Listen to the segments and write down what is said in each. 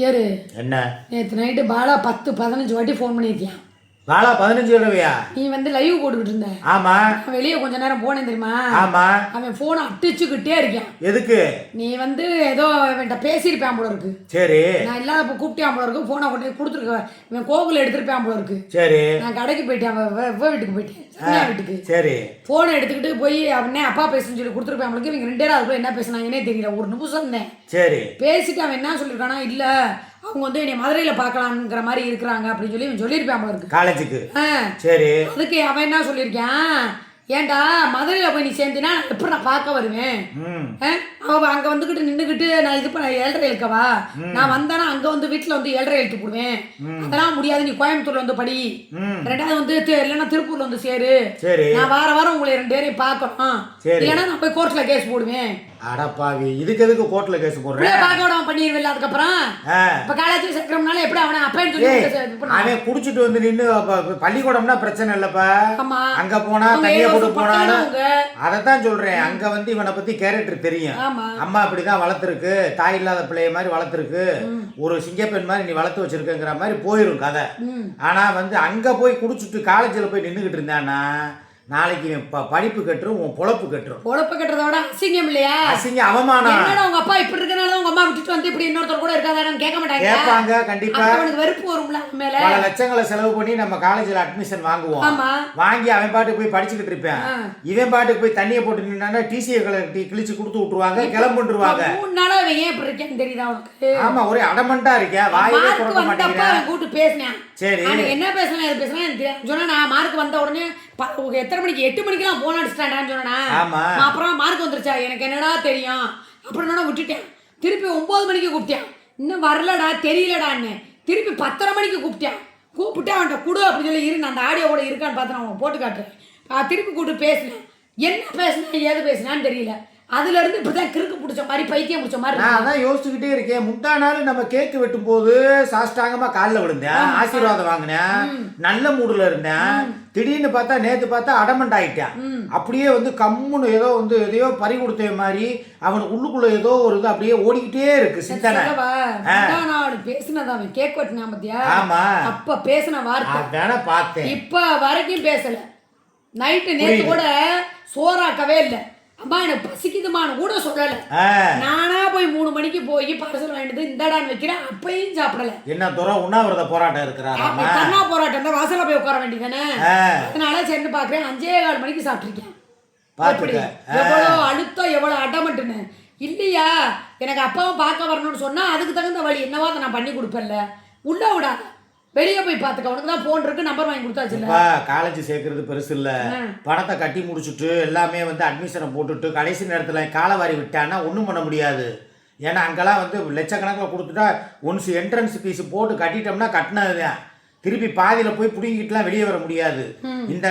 ஏறு என்ன நேற்று நைட்டு பாலா 10-15 வாட்டி ஃபோன் பண்ணியிருக்கியான். பாலா 15 தடவையா? நீ வந்து லைவ் போட்டுக்கிட்டு இருந்த. ஆமா. நான் வெளியே கொஞ்ச நேரம் போனேன் தெரியுமா? ஆமா. அவன் ஃபோனை அடிச்சுக்கிட்டே இருக்கான். எதுக்கு? நீ வந்து ஏதோ அவன்கிட்ட பேசியிருப்பான் போல இருக்கு. சரி. நான் இல்லாதப்ப கூப்பிட்டான் போல இருக்கு. ஃபோனை கொண்டு கொடுத்துருக்க. இவன் கோகுல எடுத்துருப்பான் போல இருக்கு. சரி. நான் கடைக்கு போயிட்டேன். வீட்டுக்கு போயிட்டேன். சன்யா வீட்டுக்கு. சரி. ஃபோனை எடுத்துக்கிட்டு போய் அவனே அப்பா பேசுன்னு சொல்லி கொடுத்துருப்பான் அவங்களுக்கு. இவங்க 2 பேரும் அதுக்குள்ள என்ன பேசுனாங்கன்னே தெரியல. ஒரு நிமிஷம் இருந்தேன். சரி. பேசிட்டு அவன் என்ன சொல்லியிருக்கானா, இல்லை அவங்க வந்து என்னை மதுரையில் பார்க்கலாங்கிற மாதிரி இருக்கிறாங்க அப்படின்னு சொல்லி இவன் சொல்லியிருப்பான் போல இருக்கு காலேஜுக்கு. சரி. அதுக்கு அவன் என்ன சொல்லியிருக்கான், ஏன்டா மதுரையில் போய் நீ சேர்ந்தினா எப்படி நான் பார்க்க வருவேன்? அவள் அங்கே வந்துக்கிட்டு நின்றுக்கிட்டு நான் இது பண்ண 7:30 இழுக்கவா, நான் வந்தேன்னா அங்கே வந்து வீட்டில் வந்து 7:30 இழுத்து போடுவேன். அதெல்லாம் முடியாது, நீ கோயம்புத்தூர்ல வந்து படி, 2வது வந்து இல்லைன்னா திருப்பூர்ல வந்து சேரு, நான் வாரம் உங்களை 2 பேரையும் பார்க்கணும், இல்லைன்னா நான் போய் கோர்ட்ல கேஸ் போடுவேன். அடப்பாவி, இதுக்கு எதுக்கு கோர்ட்ல கேஸ் போடுறேன்? பார்க்க விடாம பண்ணிடுவேன். அதுக்கப்புறம் இப்ப காலேஜ் சேர்க்கிறோம்னால எப்படி அவனை அப்பன்னு சொல்லி அவன் குடிச்சிட்டு வந்து நின்று பள்ளிக்கூடம்னா பிரச்சனை இல்லப்பா. அங்க போனா தனியா போட்டு போனாலும் அதைத்தான் சொல்றேன். அங்க வந்து இவனை பத்தி கேரக்டர் தெரியும். அம்மா அப்படிதான் வளர்த்துருக்கு, தாய் இல்லாத பிள்ளைய மாதிரி வளர்த்துருக்கு, ஒரு சிங்கப்பெண் மாதிரி நீ வளர்த்து வச்சிருக்குங்கிற மாதிரி போயிரும் கதை. ஆனா வந்து அங்க போய் குடிச்சிட்டு காலேஜ்ல போய் நின்றுகிட்டு இருந்தானா நாளைக்கு படிப்பு கட்டுரும், உன் பொழப்பு கட்டுரும். பொழப்பு கட்டுறதோட அசிங்கம் இல்லையா? அசிங்கம், அவமானம். என்னடா உங்க அப்பா இப்படி இருக்கனால உங்க அம்மா விட்டுட்டு வந்து இப்படி இன்னொருத்தர் கூட இருக்காதான்னு கேட்க மாட்டாங்க. கேட்பாங்க கண்டிப்பா. அவனுக்கு வெறுப்பு வரும்ல மேல. பல லட்சங்களை செலவு பண்ணி நம்ம காலேஜ்ல அட்மிஷன் வாங்குவோம். வாங்கி அவன் பாட்டுக்கு போய் படிச்சுக்கிட்டு இருப்பேன். இவன் பாட்டுக்கு போய் தண்ணியை போட்டு நின்னா டிசியை கிழிச்சு கொடுத்து விட்டுருவாங்க, கிளம்புருவாங்க. 3 நாளா அவன் ஏன் இப்படி இருக்கேன்னு தெரியுதா உனக்கு? ஆமா, ஒரே அடமண்டா இருக்கேன். வாயே திறக்க மாட்டேங்கிறேன். கூப்பிட்டு பேசினேன். சரி. என்ன பேசலாம் எது பேசலாம் எனக்கு சொன்னா, நான் மார்க் வந்த உடனே எத்தனை மணிக்கு 8 மணிக்கெல்லாம் போன் அடிச்சிட்டான்னு சொன்னா, அப்புறம் மார்க் வந்துருச்சா எனக்கு என்னடா தெரியும் அப்புறம் விட்டுட்டேன். திருப்பி 9 மணிக்கு கூப்பிட்டேன், இன்னும் வரலடா தெரியலடான்னு. திருப்பி 10:30 மணிக்கு கூப்பிட்டு அவன்கிட்ட கொடு அப்படின்னு சொல்லி இரு, நான் அந்த ஆடியோ கூட இருக்கான்னு பார்த்து நான் போட்டு காட்டுறேன். திருப்பி கூப்பிட்டு பேசினேன். என்ன பேசினேன் ஏது பேசினான்னு தெரியல. அதுல இருந்து இப்படிதான் கிறுக்கு பிடிச்ச மாதிரி பைத்தியம் பிடிச்ச மாதிரி நான் அதான் யோசிச்சுக்கிட்டே இருக்கேன். முந்தா நாள் நம்ம கேக்கு வெட்டும் போது சாஷ்டாங்கமா காலில் விழுந்தேன், ஆசீர்வாதம் வாங்கினேன், நல்ல மூடுல இருந்தேன். திடீர்னு பார்த்தா நேற்று பார்த்தா அடமண்ட் ஆயிட்டேன். அப்படியே வந்து கம்முன்னு ஏதோ வந்து எதையோ பறி கொடுத்த மாதிரி அவனுக்கு உள்ளுக்குள்ள ஏதோ ஒரு இது அப்படியே ஓடிக்கிட்டே இருக்கு சிந்தனை. பேசினதான் அவன் கேக் வெட்டினா பத்தியா? ஆமா, அப்ப பேசின வார்த்தை அதான பார்த்தேன். இப்ப வரைக்கும் பேசல. நைட்டு நேற்று கூட சோறாக்கவே இல்லை. அம்மா எனக்கு பசிக்குதுமான்னு கூட சொல்லல. நானா போய் 3 மணிக்கு போய் பார்சல் வாங்கிட்டு இந்தடான்னு வைக்கிறேன், அப்பயும் சாப்பிடல. என்ன தூரம் உண்ணாவிரத போராட்டம் இருக்கிறாரா? தன்னா போராட்டம் தான், வாசல்ல போய் உட்கார வேண்டியதானே. அதனால சரி பாக்குறேன், 5:15 மணிக்கு சாப்பிட்டுருக்கேன். எவ்வளவு அழுத்தம், எவ்வளவு அடமட்டுன்னு இல்லையா? எனக்கு அப்பாவும் பார்க்க வரணும்னு சொன்னா அதுக்கு தகுந்த வழி என்னவோ அதை நான் பண்ணி கொடுப்பேன்ல. உள்ள விடாத, வெளியே போய் பார்த்துக்க. உனக்கு தான் போன் இருக்கு, நம்பர் வாங்கி கொடுத்தாச்சுல்ல. காலேஜ் சேர்க்கறது பெருசு இல்ல, பணத்தை கட்டி முடிச்சுட்டு எல்லாமே வந்து அட்மிஷனை போட்டுட்டு கடைசி நேரத்தில் காலவாரி விட்டான்னா ஒன்றும் பண்ண முடியாது. ஏன்னா அங்கெல்லாம் வந்து லட்சக்கணக்கில் கொடுத்துட்டா ஒன்ஸ் என்ட்ரன்ஸ் ஃபீஸ் போட்டு கட்டிட்டோம்னா கட்டினதுதான். திருப்பி பாதியில் போய் பிடிங்கிட்டுலாம் வெளியே வர முடியாது. இந்த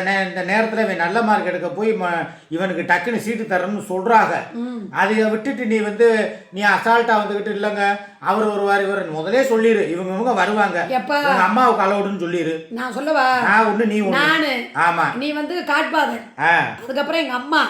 நேரத்தில் இவன் நல்ல மார்க் எடுக்க போய் இவனுக்கு டக்குன்னு சீட்டு தரணும்னு சொல்கிறாங்க. அதை விட்டுட்டு நீ வந்து நீ அசால்ட்டாக வந்துக்கிட்டு இல்லைங்க அவர் வருவார் இவர் முதலே சொல்லிடு, இவங்க வருவாங்க, உங்க அம்மாவுக்கு அலோடுன்னு சொல்லிடு. நான் சொல்லவா? நான் ஒண்ணு நீ ஒண்ணு. நானு. ஆமா, நீ வந்து காட்பாதர், அதுக்கப்புறம் எங்க அம்மா.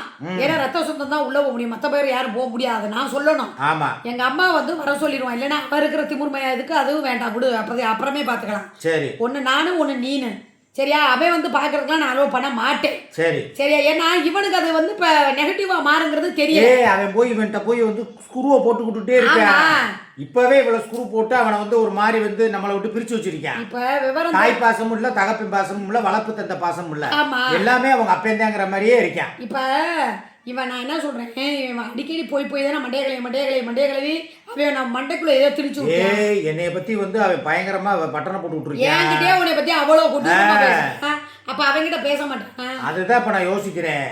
ஏன்னா ரத்த சொந்தம் தான் உள்ள போக முடியும், மத்த பேர் யாரும் போக முடியாது. நான் சொல்லணும். ஆமா, எங்க அம்மா வந்து வர சொல்லிடுவான். இல்லைன்னா அப்ப இருக்கிற திமுர்மையா இதுக்கு அதுவும் வேண்டாம், விடு, அப்புறமே பாத்துக்கலாம். சரி, ஒண்ணு நானு ஒண்ணு நீனு. சரியா? அவன் வந்து பாக்குறதுலாம் நான் அலோவ் பண்ண மாட்டேன். சரி சரியா? ஏன்னா இவனுக்கு அது வந்து இப்ப நெகட்டிவா மாறுங்கிறது தெரியும். அவன் போய் இவன்ட்ட போய் வந்து ஸ்க்ரூவை போட்டுக்கிட்டே இருக்கான். இப்பவே இவ்வளவு ஸ்க்ரூ போட்டு அவனை வந்து ஒரு மாதிரி வந்து நம்மளை விட்டு பிரிச்சு வச்சிருக்கான். இப்ப விவரம், தாய் பாசமும் இல்ல, தகப்பின் பாசமும் இல்ல, வளர்ப்பு தந்த பாசமும் இல்ல, எல்லாமே அவங்க அப்பேந்தாங்கிற மாதிரியே இருக்கான். இப்ப இவன் நான் என்ன சொல்றேன், இவன் அடிக்கடி போய் தானே மண்டைய கலவி அவன் நான் மண்டைக்குள்ள ஏதோ திரிச்சு விட்டேன். என்னைய பத்தி வந்து அவன் பயங்கரமா பட்டனை போட்டு விட்டுருக்கேன். என்கிட்டயே உன்னை பத்தி அவ்வளவு கூட்டு அப்ப அவங்கிட்ட பேச மாட்டேன். அதுதான் இப்ப நான் யோசிக்கிறேன்.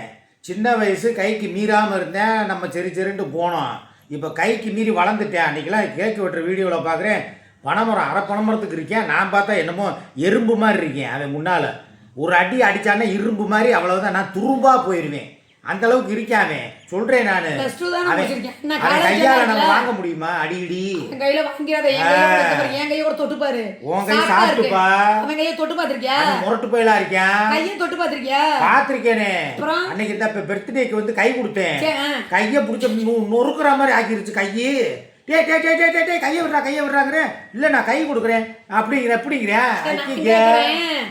சின்ன வயசு கைக்கு மீறாம இருந்தேன், நம்ம செரின்ட்டு போனோம். இப்ப கைக்கு மீறி வளர்ந்துட்டேன். அன்னைக்கெல்லாம் கேக்கு வெட்டுற வீடியோவில் பாக்குறேன், பனைமரம் அரை பனைமரத்துக்கு இருக்கேன். நான் பார்த்தா என்னமோ எறும்பு மாதிரி இருக்கேன். அவன் முன்னால ஒரு அடி அடிச்சானே இரும்பு மாதிரி, அவ்வளவுதான், நான் துரும்பா போயிருவேன். அந்த அளவுக்கு இருக்காமே சொல்றேன் நானு. கையால நம்ம வாங்க முடியுமா? அடிக்கடி கையில வாங்காத, என் கையை கூட தொட்டு பாரு. உன் கை சாப்பிட்டுப்பா. அவன் கையை தொட்டு பாத்திருக்கியா? முரட்டு போயிலா இருக்கேன். கையை தொட்டு பாத்திருக்கியா? பாத்திருக்கேனே. அன்னைக்கு இந்த பர்த்டேக்கு வந்து கை கொடுத்தேன், கைய புடிச்ச நொறுக்குற மாதிரி ஆக்கிருச்சு கையி. டே கையை விடுறாங்கிறேன். இல்லை நான் கை கொடுக்குறேன் எப்படிங்கிறேன்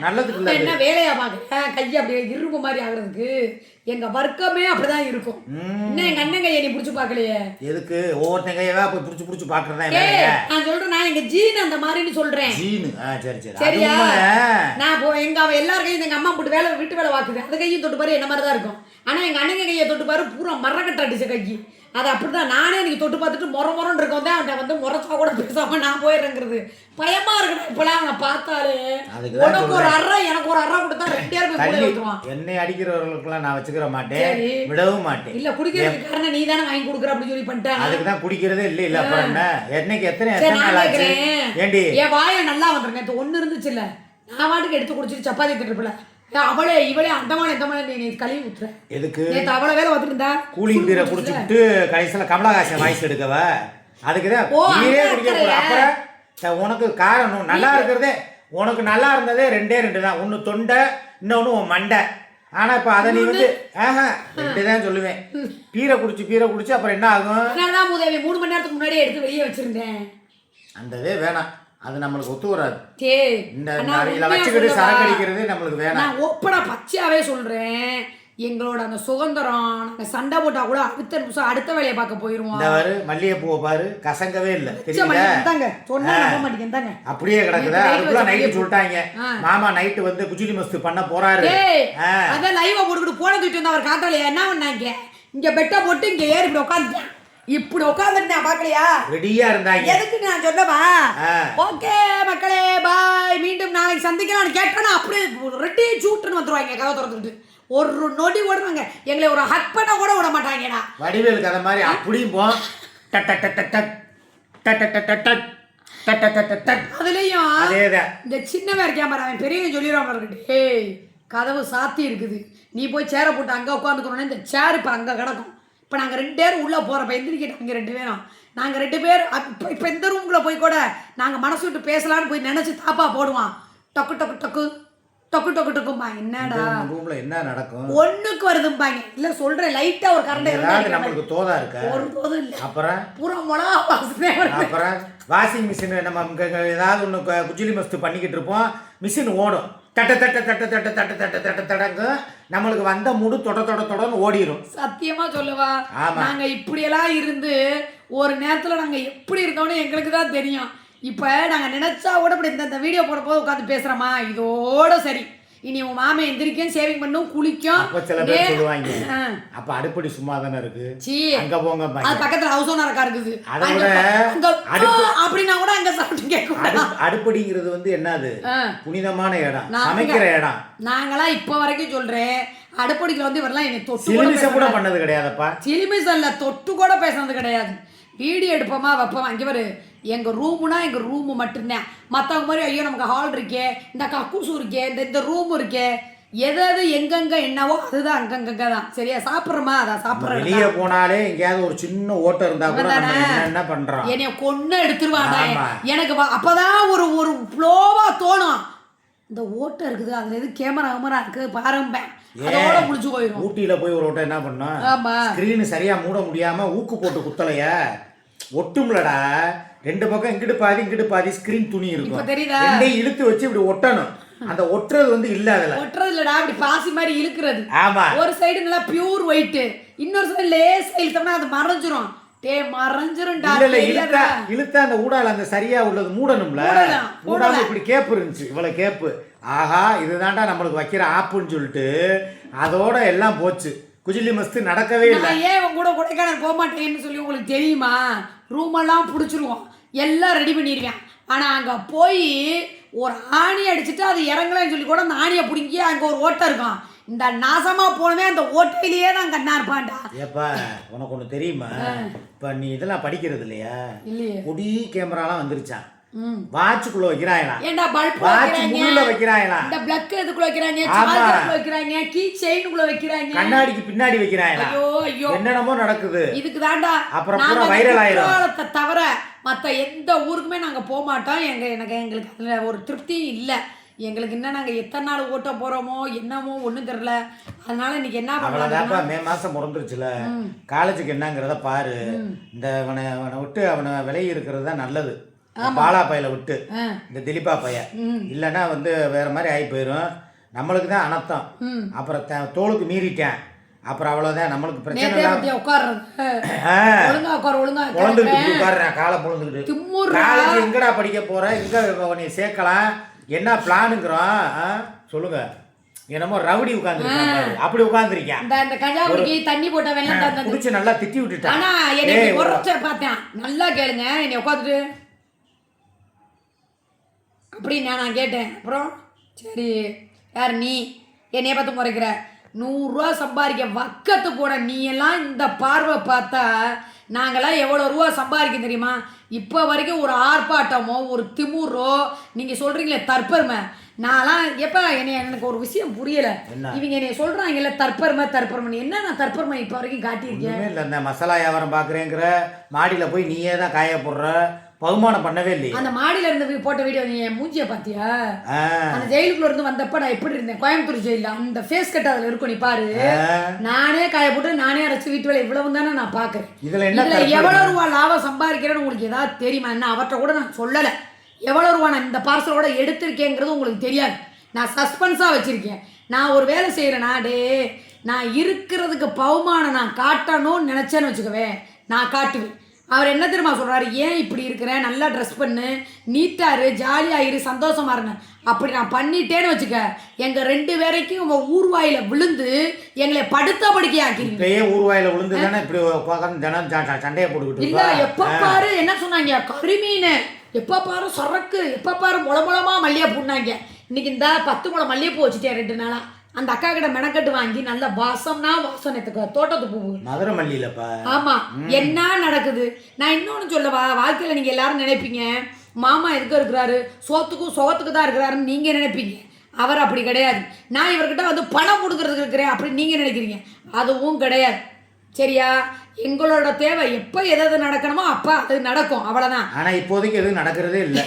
நல்லதுக்கு இல்லை. என்ன வேலையா பாக்குறேன் கையை அப்படியே இரும்பு மாதிரி ஆகுறதுக்கு? எங்க வர்க்கமே அப்படிதான் இருக்கும். இன்னும் எங்க அண்ணன் கையை நீ புடிச்சு பாக்கலையே. எதுக்கு ஒவ்வொருத்தன் கையவா போய் புடிச்சு பாக்குறதா? நான் சொல்றேன், நான் எங்க ஜீன் அந்த மாதிரின்னு சொல்றேன். ஜீன் சரி சரியா? நான் எங்க எல்லார் கையும் எங்க அம்மா போட்டு வீட்டு வேலை வாக்குது, அது கையும் தொட்டு பாரு என்ன மாதிரி தான் இருக்கும். ஆனா எங்க அண்ணன் கையை தொட்டு பாரு பூரா மரக்கட்ட அடிச்ச கைக்கு. அது அப்படிதான். நானே எனக்கு தொட்டு பார்த்துட்டு மொரன்னு இருக்கோம் தான் அவன் வந்து முறைச்சா கூட பேசாம நான் போயிடுறேங்கிறது பயமா இருக்கணும். இப்பெல்லாம் அவனை பார்த்தாலே உனக்கு ஒரு அறை எனக்கு ஒரு அறை கொடுத்தா 2 பேர் போய் கூட வைக்குவான். என்னை அடிக்கிறவர்களுக்கெல்லாம் நான் வச்சுக்கிற மாட்டேன், விடவும் மாட்டேன். இல்ல குடிக்கிறதுக்கு காரணம் நீ தானே வாங்கி கொடுக்குற அப்படின்னு சொல்லி பண்ணிட்டேன். அதுக்கு தான் குடிக்கிறதே இல்ல அப்புறம் என்ன? என்னைக்கு எத்தனை நாள் ஆச்சு? ஏண்டி என் வாயை நல்லா வந்துருங்க. ஒண்ணு இருந்துச்சு இல்ல, நான் வாட்டுக்கு எடுத்து குடிச்சிட்டு சப்பாத்தி திட்டுப்பல அவளே இவளே அந்தமான நீ கழுவி ஊத்துற. எதுக்கு அவளை வேலை வந்துருந்தா கூலிங் பீரை குடிச்சுட்டு கடைசியில் கமலஹாசன் வாய்ஸ் எடுக்கவ அதுக்குதான் நீரே குடிக்க. அப்புறம் உனக்கு காரணம் நல்லா இருக்கிறதே, உனக்கு நல்லா இருந்ததே 2 தான். ஒன்று தொண்டை, இன்னொன்று உன் மண்டை. ஆனா இப்ப அதை நீ வந்து 2 தான் சொல்லுவேன். பீரை குடிச்சு அப்புறம் என்ன ஆகும்? 3 மணி நேரத்துக்கு முன்னாடியே எடுத்து வெளியே வச்சிருந்தேன். அந்ததே வேணாம், அது நம்மளுக்கு ஒத்து வராது. இந்த வச்சுக்கிட்டு சரக்கு அடிக்கிறது நம்மளுக்கு வேணாம். நான் ஓப்பனா பச்சையாவே சொல்றேன், எங்களோட அந்த சுதந்திரம் நாங்க சண்டை போட்டா கூட அடுத்த நிமிஷம் அடுத்த வேலையை பார்க்க போயிருவோம். இந்த பாரு மல்லிகைப்பூவை பாரு, கசங்கவே இல்லை. அப்படியே கிடக்குதா? அதுக்குள்ள நைட்டு சொல்லிட்டாங்க மாமா நைட்டு வந்து குஜிலி மஸ்து பண்ண போறாரு. அதான் லைவா போட்டுக்கிட்டு போன தூக்கிட்டு வந்து அவர் காட்டாலையா என்ன பண்ணாங்க? இங்க பெட்டை போட்டு இங்க ஏறி இப்படி உட்காந்துட்டேன். இப்படி உட்காந்துட்டு நான் பாக்கலையா? ரெடியா இருந்தாங்க. எதுக்கு நான் சொல்லவா? ஓகே மக்களே பாய், மீண்டும் நாளைக்கு சந்திக்கலாம். கேட்டா அப்படியே ரெட்டி சூட்டுன்னு வந்துருவாங்க கதை திறந்துட்டு. ஒரு நொடி ஓடுவாங்க, எங்களை ஒரு ஹக் பண்ண கூட விட மாட்டாங்கடா. வடிவேலுக்கு அந்த மாதிரி அப்படியும் போ. அதுலயும் இந்த சின்னவன் இருக்கான் பாரு, அவன் பெரியவன் சொல்லிடுவான், ஏய் கதவு சாத்தி இருக்குது, நீ போய் சேரை போட்டு அங்கே உட்காந்துக்கணும்னா இந்த சேர் இப்போ அங்கே கிடக்கும். இப்போ நாங்கள் 2 பேர் உள்ளே போகிறப்ப எந்திரிக்கிட்டாங்க 2 பேரும். நாங்கள் 2 பேர் இப்போ இந்த ரூம்குள்ளே போய் கூட நாங்கள் மனசு விட்டு பேசலான்னு போய் நினச்சி தாப்பா போடுவான். டக்கு டக்கு டக்கு டொக்கு டொக்கு டொக்கும்பா. என்னடா ரூம்ல என்ன நடக்கும்? ஒண்ணுக்கு வருதும்பாங்க. இல்ல சொல்றேன், லைட்டா ஒரு கரண்ட் நம்மளுக்கு தோதா இருக்கு. ஒரு தோது இல்ல. அப்புறம் பூரா மிளகா வாசனை வருது. அப்புறம் வாஷிங் மிஷின் நம்ம ஏதாவது ஒன்று குஜிலி மஸ்து பண்ணிக்கிட்டு இருப்போம், மிஷின் ஓடும். தடங்கு நம்மளுக்கு வந்த மூடு தொடன்னு ஓடிடும். சத்தியமா சொல்லவா, நாங்க இப்படியெல்லாம் இருந்து ஒரு நேரத்துல நாங்க எப்படி இருக்கோம்னு எங்களுக்கு தான் தெரியும். இப்போ நாங்கள் நினச்சா கூட இப்படி இந்த வீடியோ போட போது உட்காந்து பேசுகிறோமா, இதோட சரி. இனி உன் மாமே எந்திரிக்கும், சேவிங் பண்ணும், குளிக்கும். சில பேர் சொல்லுவாங்க அப்ப அடுப்படி சும்மா தானே இருக்கு, அங்க போங்க. அது பக்கத்துல ஹவுஸ் ஓனர் அக்கா இருக்குது, அப்படின்னா கூட அங்க சாப்பிட்டு கேட்கும். அடுப்படிங்கிறது வந்து என்னது? புனிதமான இடம், சமைக்கிற இடம். நாங்களாம் இப்ப வரைக்கும் சொல்றேன், அடுப்படிக்குள்ள வந்து இவரெல்லாம் என்னை தொட்டு கூட பண்ணது கிடையாதுப்பா. சிலிமிஸ் அல்ல, தொட்டு கூட பேசுனது கிடையாது. வீடியோ எடுப்போமா வைப்போமா. அங்கே பாரு, எங்கள் ரூமுனா எங்கள் ரூமு மட்டும்தான். மற்றவங்க மாதிரி ஐயோ நமக்கு ஹால் இருக்கே, இந்த கக்கூசு இருக்கே, இந்த ரூம் இருக்கே, எது எங்கெங்க என்னவோ அதுதான் அங்கங்க தான். சரியா? சாப்பிட்றோமா அதான் சாப்பிட்றோம். வெளியே போனாலே எங்கேயாவது ஒரு சின்ன ஓட்டம் இருந்தா கூட என்ன பண்றோம், என்னைய கொன்னு எடுத்துருவாங்க. எனக்கு அப்பதான் ஒரு ஒரு ஃப்ளோவா தோணும், இந்த ஓட்டம் இருக்குது, அதுல எது கேமரா இருக்கு பாருங்க, அதோட முடிச்சு போயிடும். ஊட்டியில போய் ஒரு ஓட்டம் என்ன பண்ணோம், ஸ்கிரீன் சரியா மூட முடியாம ஊக்கு போட்டு குத்தலைய ஒட்டும்லடா. 2 பக்கம் இங்கிட்டு பாதி ஸ்கிரீன் துணி இருக்கும், ரெண்டையும் இழுத்து வச்சு இப்படி ஒட்டணும். அந்த ஒட்டுறது வந்து இல்ல, அதுல ஒட்டுறது இல்லடா, அப்படி பாசி மாதிரி இழுக்கிறது. ஆமா, ஒரு சைடு நல்லா பியூர் ஒயிட், இன்னொரு சைடு லேஸ் இழுத்தோம்னா அது மறைஞ்சிரும். இழுத்தா அந்த ஊடால அந்த சரியா உள்ளது மூடணும்ல, மூடாம இப்படி கேப்பு இருந்துச்சு, இவ்வளவு கேப்பு. ஆஹா இதுதான்டா நம்மளுக்கு வைக்கிற ஆப்புன்னு சொல்லிட்டு அதோட எல்லாம் போச்சு. குஜிலி மஸ்து நடக்கவே இல்லை. ஏன் இவன் கூட கொடைக்கானல் போக மாட்டேன்னு சொல்லி உங்களுக்கு தெரியுமா? ரூம் எல்லாம் பிடிச்சிருவோம், எல்லாம் ரெடி பண்ணிடுவேன். ஆனா அங்க போய் ஒரு ஆணி அடிச்சுட்டு அது இறங்கலன்னு சொல்லி கூட அந்த ஆணியை பிடிங்கி அங்க ஒரு ஓட்டை இருக்கும். இந்த நாசமா போனவே அந்த ஓட்டையிலேயே தான் கண்ணா இருப்பான்டா. ஏப்பா உனக்கு ஒண்ணு தெரியுமா, இப்ப நீ இதெல்லாம் படிக்கிறது இல்லையா? பொடி கேமராலாம் வந்துருச்சான், வாட்சுக்குள்ள வைக்கிறாங்களா, ஏண்டா பல்ப் வைக்கிறாங்களா, இந்த பிளக் எதுக்குள்ள வைக்கிறாங்க, சார்ஜருக்குள்ள வைக்கிறாங்க, கீ செயினுக்குள்ள வைக்கிறாங்க, கண்ணாடிக்கு பின்னாடி வைக்கிறாங்களா. ஐயோ ஐயோ என்னென்னமோ நடக்குது. இதுக்கு தாண்டா அப்புறம் பூரா வைரல் ஆயிரும். தவிர மற்ற எந்த ஊருக்குமே நாங்க போக மாட்டோம். எங்களுக்கு அதுல ஒரு திருப்தி இல்லை. எங்களுக்கு என்ன நாங்கள் எத்தனை நாள் ஓட்ட போகிறோமோ என்னமோ ஒன்றும் தெரில. அதனால இன்னைக்கு என்ன அவ்வளோதாப்பா, பண்ணலாம்? மே மாதம் பிறந்துருச்சுல, காலேஜுக்கு என்னங்கிறத பாரு. இந்த அவனை விட்டு அவனை விலகி இருக்கிறது தான் நல்லது. பாலா பையில விட்டு இந்த திலீபா பைய இல்லைன்னா வந்து வேற மாதிரி ஆகி போயிடும். நம்மளுக்கு தான் அனர்த்தம். அப்புறம் தோளுக்கு மீறிட்டேன், அப்புறம் அவ்வளோதான். நம்மளுக்கு பிரச்சனை உட்காந்துக்கிட்டு உட்காடுறேன், காலை பொழுதுக்கிட்டு. காலேஜ் எங்கடா படிக்க போற, எங்க நீ சேர்க்கலாம், என்ன பிளானுங்கிறோம் சொல்லுங்க. என்னமோ ரவுடி உட்காந்துருக்கேன், அப்படி உட்காந்துருக்கேன். இந்த கஞ்சா குடிக்கி தண்ணி போட்ட வெள்ளம் குடிச்சு நல்லா திட்டி விட்டுட்டேன். ஆனா என்னை ஒரு பார்த்தேன், நல்லா கேளுங்க. என்னை உட்காந்துட்டு அப்படின்னு நான் கேட்டேன். அப்புறம் சரி யார் நீ என்னைய பார்த்து முறைக்கிற, 100 ரூபா சம்பாதிக்க வக்கத்து போன நீ எல்லாம் இந்த பார்வை பார்த்தா நாங்கள்லாம் எவ்வளோ ரூபா சம்பாதிக்க தெரியுமா? இப்போ வரைக்கும் ஒரு ஆர்ப்பாட்டமோ ஒரு திமுறோ நீங்கள் சொல்கிறீங்களே தற்பெருமை, நான்லாம் எப்போ எனக்கு ஒரு விஷயம் புரியலை. இவங்க என்னை சொல்கிறாங்கல்ல தற்பெருமை என்ன நான் தற்பெருமை இப்போ வரைக்கும் காட்டியிருக்கேன். இல்லை இந்த மசாலா வியாபாரம் பார்க்குறேங்கிற மாடியில் போய் நீயே தான் காய போடுற, பகுமானம் பண்ணவே இல்லையே. அந்த மாடியில இருந்து போட்ட வீடியோ நீ என் மூஞ்சியை பார்த்தியா? அந்த ஜெயிலுக்குள்ள இருந்து வந்தப்ப நான் எப்படி இருந்தேன், கோயம்புத்தூர் ஜெயில அந்த ஃபேஸ் கட் அதில் இருக்கும், நீ பாரு. நானே காய போட்டு நானே அரைச்சி வீட்டு வேலை இவ்வளவு தானே நான் பார்க்குறேன். இதில் என்ன எவ்வளோ ரூபா லாபம் சம்பாதிக்கிறேன்னு உங்களுக்கு ஏதாவது தெரியுமா? என்ன அவர்கிட்ட கூட நான் சொல்லலை எவ்வளோ ரூபா நான் இந்த பார்சலோட எடுத்திருக்கேங்கிறது உங்களுக்கு தெரியாது. நான் சஸ்பென்ஸாக வச்சுருக்கேன். நான் ஒரு வேலை செய்கிறேன்னா நான் இருக்கிறதுக்கு பவுமானம் நான் காட்டணும்னு நினச்சேன்னு வச்சுக்கவேன், நான் காட்டுவேன். அவர் என்ன தெரியுமா சொல்கிறாரு, ஏன் இப்படி இருக்கிறேன், நல்லா ட்ரெஸ் பண்ணு, நீட்டாரு, ஜாலியாக இரு, சந்தோஷமா இருந்தேன். அப்படி நான் பண்ணிட்டேன்னு வச்சுக்க, எங்கள் 2 பேரைக்கும் உங்கள் ஊர்வாயில் விழுந்து எங்களை படுத்த படுக்கை ஆக்கிருக்கீங்க. ஊர்வாயில் விழுந்து தானே இப்படி சண்டையை போட்டுக்கிட்டு இல்லை. எப்போ பாரு என்ன சொன்னாங்க, கறிமீன், எப்போ பாரு சரக்கு, எப்போ பாரு முளமுளமா மல்லிகைப்பூ பூனாங்க. இன்னைக்கு இந்த 10 முளை மல்லிகைப்பூ வச்சுட்டேன் 2 நாளாக. அந்த அக்கா கிட்ட மெனக்கட்டு வாங்கி நல்ல வாசம்னா வாசனத்துக்கு தோட்டத்து பூ மதுரை மல்லியிலப்பா. ஆமா, என்ன நடக்குது? நான் இன்னொன்னு சொல்லவா, வாழ்க்கையில நீங்க எல்லாரும் நினைப்பீங்க மாமா எதுக்கு இருக்கிறாரு, சோத்துக்கும் சோகத்துக்கு தான் இருக்கிறாருன்னு நீங்க நினைப்பீங்க. அவர் அப்படி கிடையாது. நான் இவர்கிட்ட வந்து பணம் கொடுக்கறதுக்கு இருக்கிறேன் அப்படின்னு நீங்க நினைக்கிறீங்க. அதுவும் கிடையாது. சரியா? எங்களோட தேவை எப்போ எதாவது நடக்கணுமோ அப்போ அது நடக்கும், அவ்வளோதான். ஆனால் இப்போதைக்கு எதுவும் நடக்கிறதே இல்லை.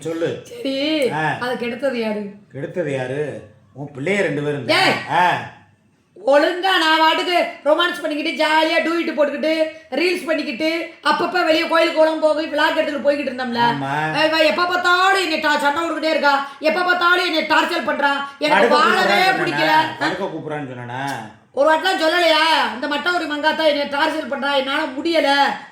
சொல்லு. சரி, அது கெடுத்தது யாரு? கெடுத்தது யாரு? உன் பிள்ளைய 2 பேரும் ஒழுங்கா நான் வாட்டுக்கு ரொமான்ஸ் பண்ணிக்கிட்டு ஜாலியாக டூயிட்டு போட்டுக்கிட்டு ரீல்ஸ் பண்ணிக்கிட்டு அப்பப்போ வெளியே கோயிலுக்கு குளம் போய் விளாக் எடுத்துட்டு போய்கிட்டு இருந்தோம்ல. எப்போ பார்த்தாலும் என்னை சண்டை விட்டுக்கிட்டே இருக்கா, எப்போ பார்த்தாலும் என்னை டார்ச்சர் பண்றா, எனக்கு வாழவே பிடிக்கல. கூப்பிட்றான்னு சொன்னா ஒரு வாட்டெல்லாம் சொல்லலையா, இந்த மட்ட ஒரு மங்காத்தா என்னை டார்ச்சர் பண்றா, என்னால முடியல,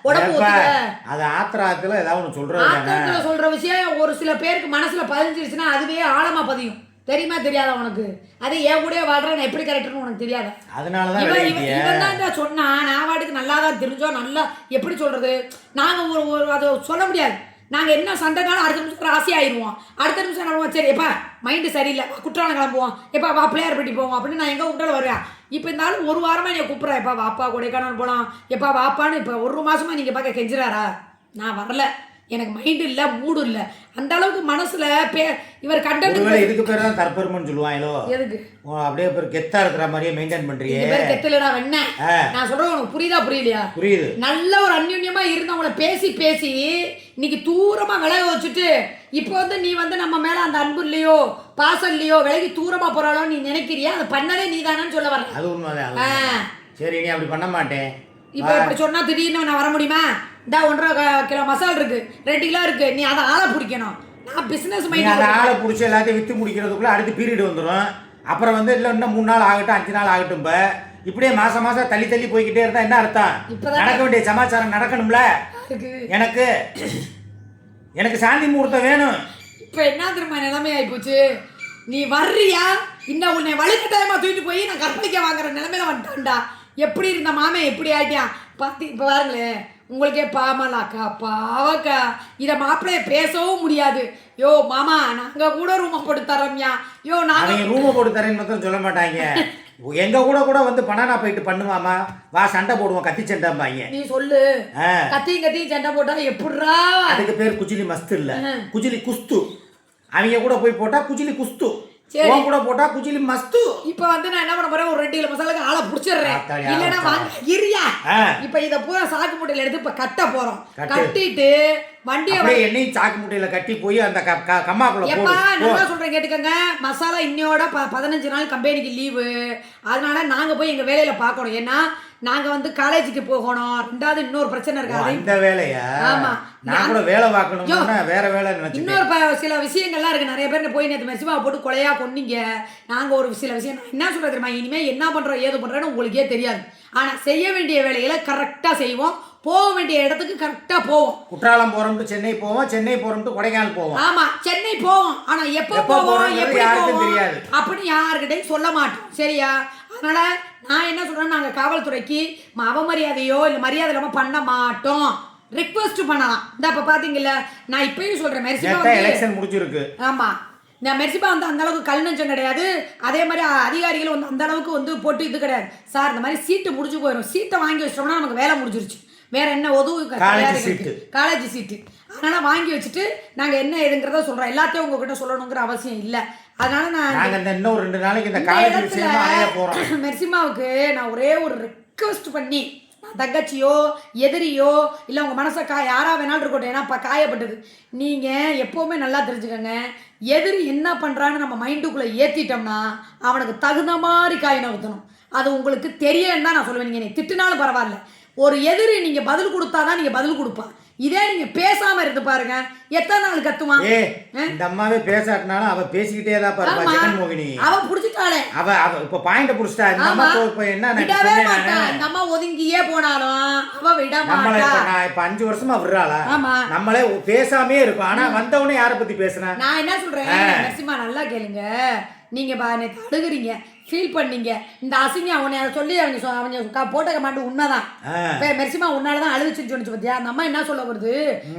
உடம்பு ஒத்துக்கல. அது ஆத்திரத்துல ஏதாவது ஒன்று சொல்றது. ஆத்திரத்துல சொல்ற விஷயம் ஒரு சில பேருக்கு மனசுல பதிஞ்சிருச்சுன்னா அதுவே ஆழமா பதியும். தெரியுமா தெரியாதா உனக்கு? அது என் கூட வாழ்றேன் எப்படி கரெக்டுன்னு உனக்கு தெரியாதா? அதனாலதான் இவன் தான் சொன்னா, நான் வாட்டுக்கு நல்லா தான் தெரிஞ்சோம். நல்லா எப்படி சொல்றது, நாங்க ஒரு அதை சொல்ல முடியாது. நாங்கள் என்ன சண்டைனாலும் அடுத்த நிமிஷம் ஆசையாயிருவோம். அடுத்த நிமிஷம் என்ன, சரி எப்பா மைண்டு சரியில்லை, குற்றாலம் கிளம்புவோம், எப்பா வா பிள்ளையார் பெட்டி போவோம் அப்படின்னு நான் எங்கே கூப்பிட்டாலும் வருவேன். இப்போ இருந்தாலும் 1 வாரமாக என்னை கூப்பிட்றேன், எப்பா வாப்பா கொடைக்கானல் போகலாம், எப்பா வாப்பான்னு. இப்போ 1 மாதமாக நீங்கள் பார்க்க கெஞ்சுறாரா? நான் வரல, எனக்கு மைண்டு இல்லை, மூடு இல்லை. அந்த அளவுக்கு மனசுல இவர் கண்டென்ட். இதுக்கு பேர் தான் தற்பெருமைன்னு சொல்லுவாங்களோ. எதுக்கு அப்படியே பேர் கெத்தா இருக்கிற மாதிரியே மெயின்டைன் பண்றீங்க. கெத்தலடா வெண்ண. நான் சொல்றேன் உனக்கு புரியுதா புரியலையா? புரியுது. நல்ல ஒரு அந்யோன்யமா இருந்தவங்கள பேசி பேசி இன்னைக்கு தூரமா விலக வச்சுட்டு இப்போ வந்து நீ வந்து நம்ம மேல அந்த அன்பு இல்லையோ பாசம் இல்லையோ விலகி தூரமா போறாளோ நீ நினைக்கிறியா? அதை பண்ணதே நீ தானு சொல்ல வர. அது உண்மைதான். சரி நீ அப்படி பண்ண மாட்டேன். இப்போ இப்படி சொன்னா திடீர்னு நான் வர முடியுமா? இந்த 1.5 கிலோ மசால் இருக்கு, 2 கிலோ இருக்கு, நீ அதை ஆளை பிடிக்கணும். நான் பிசினஸ் மைண்ட். அந்த ஆளை பிடிச்சி எல்லாத்தையும் விற்று முடிக்கிறதுக்குள்ள அடுத்த பீரியட் வந்துடும். அப்புறம் வந்து இல்லை இன்னும் 3 நாள் ஆகட்டும் 5 நாள் ஆகட்டும். இப்போ இப்படியே மாசம் மாசம் தள்ளி தள்ளி போய்கிட்டே இருந்தா என்ன அர்த்தம்? நடக்க வேண்டிய சமாச்சாரம் நடக்கணும்ல. எனக்கு சாந்தி முகூர்த்தம் வேணும். இப்போ என்ன தெரியுமா நிலைமை ஆயிப்போச்சு, நீ வர்றியா இன்னும் உன்னை வலுக்கட்டாயமா தூக்கிட்டு போய் நான் கற்பழிக்க வாங்குற நிலைமையில வந்துட்டான்டா. எப்படி இருந்த மாமே எப்படி ஆயிட்டான் பார்த்து. இப்போ பாருங்களேன், உங்களுக்கே பாமலாக்கா பாவக்கா, இதை மாப்பிள்ளைய பேசவும் முடியாது. யோ மாமா நாங்கள் கூட ரூமை போட்டு தரோம்யா, யோ நாங்கள் ரூமை போட்டு தரேன்னு மட்டும் சொல்ல மாட்டாங்க. எங்க கூட வந்து பனானா போயிட்டு பண்ணுவாமா, வா சண்டை போடுவோம், கத்தி சண்டைம்பாங்க. நீ சொல்லு, கத்தியும் சண்டை போட்டா எப்படிரா? அதுக்கு பேர் குஜிலி மஸ்து இல்ல, குஜிலி குஸ்து. அவங்க கூட போய் போட்டா குஜிலி குஸ்து. சரி. உன் கூட போட்டா குச்சிலி மஸ்து. இப்ப வந்து நான் என்ன பண்ண போறேன், ஒரு 2 கிலோ மசாலாக்கு ஆளை புடிச்சிடுறேன். ஆத்தாடி, இல்லன்னா வாங்க இரியா. ஆ. இப்ப இத பூரா சாக்கு மூட்டையில எடுத்து இப்ப கட்ட போறோம். கட்டு. கட்டிட்டு வண்டியை அப்படியே எண்ணெயும் சாக்கு முட்டையில கட்டி போய் அந்த கம்மாக்குள்ள எப்பா போடு. நல்லா சொல்றேன் கேட்டுக்கங்க. மசாலா இன்னையோட 15 நாள் கம்பெனிக்கு லீவு. அதனால நாங்க போய் எங்க வேலையில பார்க்கணும். ஏன்னா நாங்க வந்து காலேஜுக்கு போகணும். ரெண்டாவது இன்னொரு பிரச்சனை இருக்காது. அந்த வேலையா? ஆமா. நான் கூட வேலை பார்க்கணும்னா வேற வேலை நினைச்சேன். இன்னொரு சில விஷயங்கள்லாம் இருக்கு. நிறைய பேர் போய் நேற்று மெர்சிமாவை போட்டு கொலையா கொன்னீங்க. நாங்க ஒரு சில விஷயம் என்ன சொல்றது தெரியுமா, இனிமே என்ன பண்றோம் ஏது பண்றோன்னு உங்களுக்கே தெரியாது. ஆனா செய்ய வேண்டிய வேலைகளை கரெக்டா செய்வோம். போக வேண்டிய இடத்துக்கு கரெக்டா போவோம். குற்றாலம் போறோம்ட்டு சென்னை போவோம், சென்னை போறோம்ட்டு கொடைக்கானல் போவோம். ஆமா, சென்னை போவோம். ஆனா எப்ப போவோம் எப்படி யாருக்கும் போவோம் தெரியாது. அப்படி யாருக்கிட்டையும் சொல்ல மாட்டோம். சரியா? அதனால நான் என்ன சொல்றேன், நாங்க காவல்துறைக்கு அவமரியாதையோ இல்ல மரியாதை இல்லாம பண்ண மாட்டோம். ரிக்வெஸ்ட் பண்ணலாம். இந்த அப்ப பாத்தீங்கல்ல, நான் இப்பயும் சொல்றேன் மெர்சிமா எலெக்ஷன் முடிஞ்சிருக்கு. ஆமா, நான் மெர்சிபா வந்து அந்த அளவுக்கு கல் நெஞ்சம் கிடையாது. அதே மாதிரி அதிகாரிகள் வந்து அந்த அளவுக்கு வந்து போட்டு இது கிடையாது. சார் இந்த மாதிரி சீட்டு முடிஞ்சு போயிடும். சீட்டை வாங்கி வச்சிட்டோம்னா நமக்கு வேலை முடிஞ்சிருச்சு. வேற என்ன உதவு காலேஜ் சீட்டு. அதனால வாங்கி வச்சுட்டு நாங்க என்ன ஏதுங்கிறத சொல்றோம். எல்லாத்தையும் உங்ககிட்ட சொல்லணுங்கிற அவசியம் இல்லை. அதனால நான் இன்னும் 2 நாளைக்கு இந்த காலேஜ் விஷயமா அலைய போறோம். மெர்சிமாவுக்கு நான் ஒரே ஒரு ரிக்வெஸ்ட் பண்ணி, தங்கச்சியோ எதிரியோ இல்லை உங்கள் மனசை யாரா வேணாலும் இருக்கட்டும், ஏன்னா இப்போ காயப்பட்டது. நீங்கள் எப்போவுமே நல்லா தெரிஞ்சுக்கோங்க, எதிரி என்ன பண்ணுறான்னு நம்ம மைண்டுக்குள்ளே ஏற்றிட்டோம்னா அவனுக்கு தகுந்த மாதிரி காய் நகர்த்தணும். அது உங்களுக்கு தெரியலன்னு தான் நான் சொல்லுவேன். நீங்கள் திட்டுனாலும் பரவாயில்ல, ஒரு எதிரி நீங்கள் பதில் கொடுத்தாதான் நீங்கள் பதில் கொடுப்பா. இதே நீங்க பேசாம இருந்து பாருங்க, எத்தனை நாள் கத்துவான். இந்த அம்மாவே பேசாட்டினாலும் அவ பேசிக்கிட்டே தான் பாருப்பா. ஜெகன்மோகினி அவ புடிச்சிட்டாளே, அவ இப்ப பாயிண்ட புடிச்சிட்டா. இந்த அம்மா இப்ப என்ன விடவே மாட்டா. இந்த அம்மா ஒதுங்கியே போனாலும் அவ விட மாட்டா. நான் இப்ப 5 வருஷமா விடுறாளா? நம்மளே பேசாமே இருக்கும். ஆனா வந்தவனே யார பத்தி பேசுனா? நான் என்ன சொல்றேன், மெர்சிமா நல்லா கேளுங்க. நீங்க நேற்று அழுகுறீங்க, ஃபீல் பண்ணீங்க. இந்த அசிங்க அவனை சொல்லி அவங்க போட்ட கமாண்டு உண்மைதான். மெர்சிமா உன்னாலதான் அழுதுச்சுன்னு சொன்னிச்சு பத்தியா. அந்த அம்மா என்ன சொல்ல வருது,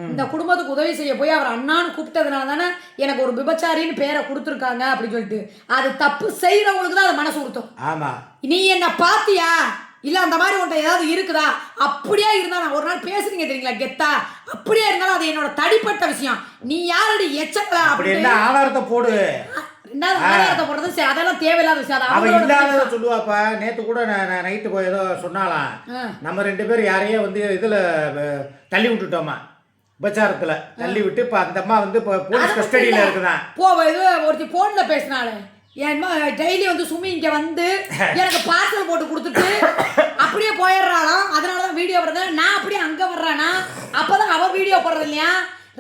இந்த குடும்பத்துக்கு உதவி செய்ய போய் அவர் அண்ணான்னு கூப்பிட்டதுனால தானே எனக்கு ஒரு விபச்சாரின்னு பேரை கொடுத்துருக்காங்க அப்படின்னு சொல்லிட்டு. அது தப்பு செய்யறவங்களுக்கு தான் அது மனசு கொடுத்தோம். ஆமா, நீ என்ன பாத்தியா இல்ல அந்த மாதிரி உன்ட்ட ஏதாவது இருக்குதா? அப்படியே இருந்தா நான் ஒரு நாள் பேசுறீங்க தெரியுங்களா கெத்தா, அப்படியே இருந்தாலும் அது என்னோட தனிப்பட்ட விஷயம். நீ யாரடி எச்சக்கலா அப்படின்னு ஆதாரத்தை போடு. அதெல்லாம் தேவையில்லாத விஷயம். அவ இல்லாத சொல்லுவாப்பா. நேத்து கூட நான் நைட்டு போய் ஏதோ சொன்னாலாம், நம்ம 2 பேரும் யாரையோ வந்து இதுல தள்ளி விட்டுட்டோமா, விபச்சாரத்துல தள்ளி விட்டு இப்ப அந்த அம்மா வந்து போலீஸ் கஸ்டடியில இருக்குதான். ஒருத்தி போன்ல பேசினாலே, ஏன்மா டெய்லி வந்து சுமி இங்க வந்து எனக்கு பார்சல் போட்டு கொடுத்துட்டு அப்படியே போயிடுறாளாம். அதனாலதான் வீடியோ போடுறது. நான் அப்படியே அங்க வர்றானா, அப்பதான் அவ வீடியோ போடுறது இல்லையா.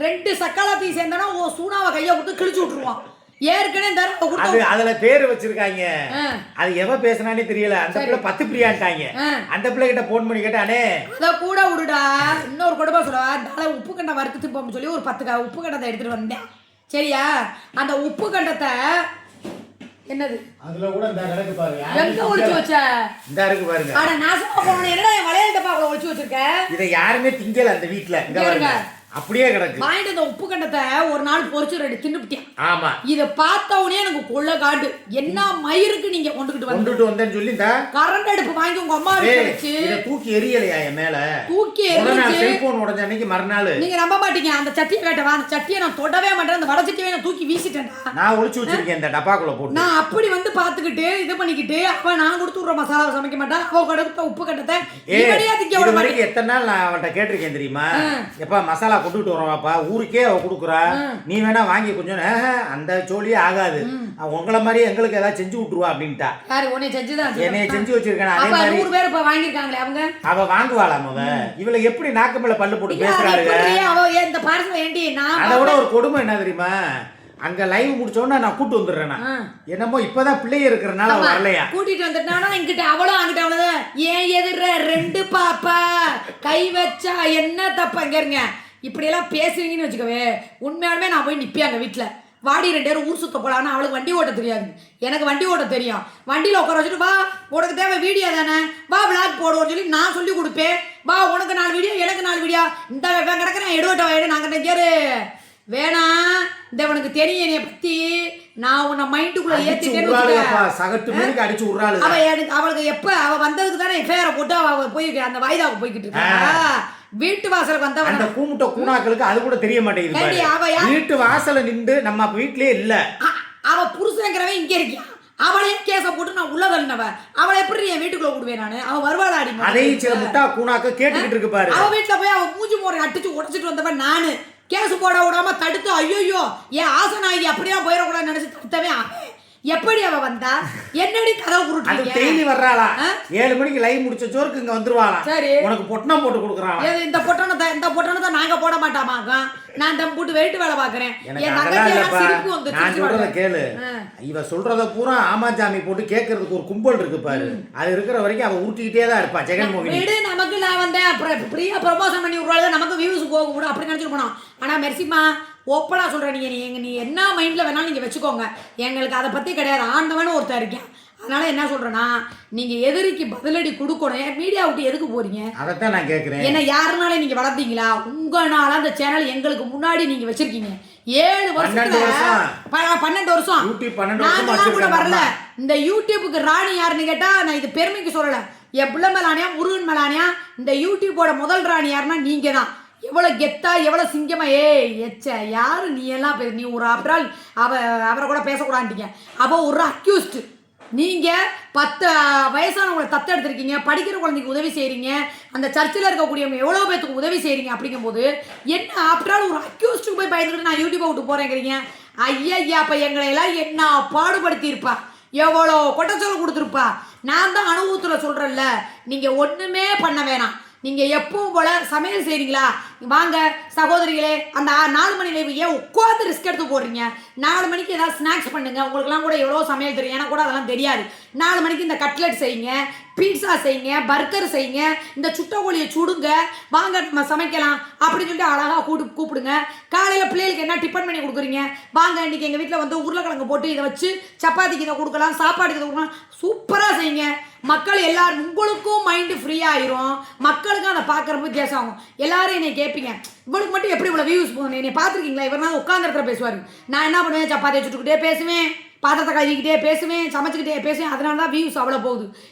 2 சக்காலத்தையும் சேர்ந்தானா உன் சூனாவை கையை கொடுத்து கிழிச்சு விட்டுருவான். ஏற்கனவே அதுல பேரு வச்சிருக்காங்க. அது எவ பேசினானே தெரியல. அந்த பிள்ளை 10 பிரியான்ட்டாங்க. அந்த பிள்ளை கிட்ட போன் பண்ணி கேட்டானே, அத கூட விடுடா. இன்னொரு குடும்பம் சொல்லுவா, அதனால உப்பு கண்டை வறுத்து திப்போம்னு சொல்லி ஒரு 10 உப்பு கண்டத்தை எடுத்துட்டு வந்தேன். சரியா? அந்த உப்பு கண்டத்தை என்னது அதுல கூட இந்த கணக்கு பாருங்க, எங்க ஒளிச்சு வச்ச இந்த இருக்கு பாருங்க. அட நாசமா போன, என்னடா என் வளையல் டப்பாக்குள்ள ஒளிச்சு வச்சிருக்க? இத யாருமே திங்கல அந்த வீட்ல. இங்க பாருங்க, அப்படியே கிடக்கு. வாங்கிட்டு அந்த உப்பு கண்டத்தை ஒரு நாள் பொரிச்சு 2 தின்னுபிட்டேன். ஆமா, இத பார்த்தவனே எனக்கு கொள்ள காடு. என்ன மயிருக்கு நீங்க கொண்டுட்டு வந்தேன்னு சொல்லி இந்த கரண்ட் அடுப்பு வாங்கி உங்க அம்மா வீட்டுல வச்சு இத தூக்கி எரியலையா என் மேல? தூக்கி எரிஞ்சு செல்போன் உடைஞ்ச அன்னைக்கு மறுநாள் நீங்க நம்ப மாட்டீங்க. அந்த சட்டியை கேட்டவா, அந்த சட்டியை நான் தொடவே மாட்டேன். அந்த வட சட்டியை நான் தூக்கி வீசிட்டேன்டா. நான் ஒளிச்சு வச்சிருக்கேன் இந்த டப்பாக்குள்ள போட்டு. நான் அப்படி வந்து பாத்துக்கிட்டு இது பண்ணிக்கிட்டு, அப்ப நான் கொடுத்து விடுற மசாலாவை சமைக்க மாட்டேன். அவ கொடுத்த உப்பு கண்டத்தை இவனையா திங்க விட மாட்டேன். எத்தனை நாள் நான் அவன்கிட்ட கேட்டிருக்கேன் தெரியுமா, எப்ப மசாலா கொண்டுட்டு வரோம்ப்பா, ஊருக்கே அவ கொடுக்குறா, நீ வேணா வாங்கி கொஞ்சம். அந்த சோழியே ஆகாது, உங்களை மாதிரி எங்களுக்கு ஏதாவது செஞ்சு விட்டுருவா அப்படின்ட்டா. என்னைய செஞ்சு வச்சிருக்கேன். அதே மாதிரி 100 பேர் இப்ப வாங்கிருக்காங்களே அவங்க. அவ வாங்குவாளாம். அவ இவளை எப்படி நாக்கு மேல பல்லு போட்டு பேசுறாரு. இந்த பார்சல் ஏண்டி நான் அதை விட ஒரு கொடுமை என்ன தெரியுமா, அங்க லைவ் முடிச்சோன்னா நான் கூட்டு வந்துடுறேன். என்னமோ இப்பதான் பிள்ளைய இருக்கிறனால வரலையா, கூட்டிட்டு வந்துட்டானா இங்கிட்ட அவளும் அங்கிட்ட அவ்வளவுதான். ஏன் எதிர 2 பாப்பா கை வச்சா என்ன தப்பா? இங்க இருங்க, இப்படியெல்லாம் பேசுவீங்கன்னு வச்சுக்கவே உண்மையாலுமே நான் போய் நிற்பேன் அங்கே வீட்டில். வாடி 2 பேரும் ஊர் சுத்த போகலான்னு. அவளுக்கு வண்டி ஓட்ட தெரியாது, எனக்கு வண்டி ஓட்ட தெரியும். வண்டியில் உட்கார வச்சுட்டு வா, உனக்கு தேவை வீடியோ தானே, வா விளாக் போடுவோன்னு சொல்லி நான் சொல்லி கொடுப்பேன். வா உனக்கு 4 வீடியோ எனக்கு 4 வீடியோ, இந்த கிடக்க நான் எடுவட்ட வாயிடு நாங்கள் கேரு வேணாம். இந்த உனக்கு தெரியும் என்னைய பத்தி, நான் உன்னை மைண்டுக்குள்ள ஏத்திட்டேன்னு அடிச்சு விடுறாள். அவளுக்கு எப்ப அவ வந்ததுக்கு தானே எஃப்ஐஆர் போட்டு அவ போய் அந்த வாய்தாவுக்கு போய்கிட்டு இருக்கா. வீட்டு வாசலுக்கு வந்தவன் அந்த கூமுட்ட கூணாக்களுக்கு அது கூட தெரிய மாட்டேங்குது. வீட்டு வாசல்ல நின்று நம்ம வீட்லயே இல்ல, அவ அவ புருஷங்கிறவன் இங்க இருக்கியா, அவளையும் கேஸ போட்டு நான் உள்ள தள்ளினவ, அவளை எப்படி என் வீட்டுக்குள்ள விடுவேன் நானு? அவன் வருவாளாடி? அதையும் சில முட்டா கூணாக்க கேட்டுக்கிட்டு இருக்கு பாரு. அவ வீட்டுல போய் அவ மூஞ்சி மோரை அடிச்சு உடைச்சிட்டு வந்தவன் நானு. கேஸ் போட விடாம தடுத்து ஐயோ என் ஆசனாகி அப்படியே போயிடக்கூடாதுன்னு நினைச்சு தடுத்தவன் அவன். எப்படி அவ வந்தா? என்னடி கதவு குருட்டு டெய்லி வர்றாளா? 7 மணிக்கு லைவ் முடிச்ச சோருக்கு இங்க வந்துருவாளா? சரி, உனக்கு பொட்டணம் போட்டு கொடுக்குறாளா? இந்த பொட்டணத்தை நாங்க போட மாட்டாமாக்கா. நான் தம் போட்டு வெயிட் வேலை பாக்குறேன். என் தங்கச்சி சிரிப்பு வந்து நான் சொல்றத கேளு. இவ சொல்றத பூரா ஆமாஞ்சாமி போட்டு கேட்கறதுக்கு ஒரு கும்பல் இருக்கு பாரு. அது இருக்கிற வரைக்கும் அவ ஊட்டிக்கிட்டே தான் இருப்பா. ஜெகன்மோகினி வீடு நமக்கு நான் வந்தேன் பிரியா ப்ரமோஷன் பண்ணி விடுறாள், நமக்கு வியூஸ் போக கூட அப்படி நினைச்சிட்டு போனோம். ஆனா மெர்சிமா ஓப்பனா சொல்றேன், நீ என்ன மைண்ட்ல வேணாலும் நீங்க வச்சுக்கோங்க, எங்களுக்கு அதை பத்தி கிடையாது. ஆண்டவனு ஒருத்தர் இருக்கேன். அதனால என்ன சொல்றேன்னா, நீங்க எதிரிக்கு பதிலடி கொடுக்கணும். மீடியா விட்டு எதுக்கு போறீங்க? அதைத்தான் நான் கேட்கிறேன். என்ன யாருனால நீங்க வளர்த்தீங்களா? உங்களால அந்த சேனல் எங்களுக்கு முன்னாடி நீங்க வச்சிருக்கீங்க. 7 வருஷத்துல 12 வருஷம் கூட வரல. இந்த யூடியூபுக்கு ராணி யாருன்னு கேட்டா, நான் இது பெருமைக்கு சொல்லல, என் பிள்ளை மேலானியா முருகன் மேலானியா இந்த யூடியூபோட முதல் ராணி யாருன்னா நீங்க தான். எவ்வளவு கெத்தா எவ்வளவு சிங்கமா யாரு நீ எல்லாம் நீ ஒரு ஆப்டால் அவரை கூட பேசக்கூடாதுட்டீங்க. அவ ஒரு அக்யூஸ்ட். நீங்க 10 வயசானவங்களை தத்தெடுத்திருக்கீங்க, படிக்கிற குழந்தைக்கு உதவி செய்றீங்க, அந்த சர்ச்சில் இருக்கக்கூடியவங்க எவ்வளோ பேத்துக்கு உதவி செய்றீங்க. அப்படிங்கும்போது என்ன ஆப்டால் ஒரு அக்யூஸ்டுக்கு போய் பயந்துட்டு நான் யூடியூப்பை விட்டு போறேங்கிறீங்க? ஐயா அப்ப எங்களை எல்லாம் என்ன பாடுபடுத்தி இருப்பா, எவ்வளோ கொட்டச்சொல் கொடுத்துருப்பா. நான் தான் அனுபவத்தில் சொல்றேன்ல, நீங்க ஒண்ணுமே பண்ண வேணாம். நீங்க எப்பவும் போல சமையல் செய்றீங்களா? வாங்க சகோதரிகளே, அந்த 4 மணி லைவ் ஏன் உட்காந்து ரிஸ்க் எடுத்து போடுறீங்க? 4 மணிக்கு ஏதாவது ஸ்நாக்ஸ் பண்ணுங்க. உங்களுக்குலாம் கூட எவ்வளோ சமையல் தெரியும், எனக்கு கூட அதெல்லாம் தெரியாது. 4 மணிக்கு இந்த கட்லெட் செய்யுங்க, பீட்சா செய்யுங்க, பர்கர் செய்யுங்க, இந்த சுட்டக்கோழியை சுடுங்க, வாங்க நம்ம சமைக்கலாம் அப்படின்னு சொல்லிட்டு அழகாக கூப்பிடுங்க. காலையில் பிள்ளைகளுக்கு என்ன டிஃபன் பண்ணி கொடுக்குறீங்க? வாங்க இன்னைக்கு எங்கள் வீட்டில் வந்து உருளைக்கிழங்கு போட்டு இதை வச்சு சப்பாத்திக்கு இதை கொடுக்கலாம், சாப்பாடுக்கு இதை கொடுக்கலாம், சூப்பராக செய்யுங்க. மக்கள் எல்லாரும் உங்களுக்கும் மைண்டு ஃப்ரீ ஆயிரும், மக்களுக்கும் அதை பார்க்குறப்ப வித்தியாசம் ஆகும். எல்லாரும் என்னை கேட்பீங்க, இவளுக்கு மட்டும் எப்படி இவ்வளோ வியூஸ் போகணும், என்னை பார்த்துருக்கீங்களா? இவர் நான் உட்காந்து இடத்துல பேசுவார், நான் என்ன பண்ணுவேன், சப்பாத்தியை சுட்டுக்கிட்டே பேசுவேன், பாத்திரத்தை கழுவிக்கிட்டே பேசுவேன், சமைச்சுக்கிட்டே பேசுவேன். அதனால தான் வியூஸ் அவ்வளோ போகுது.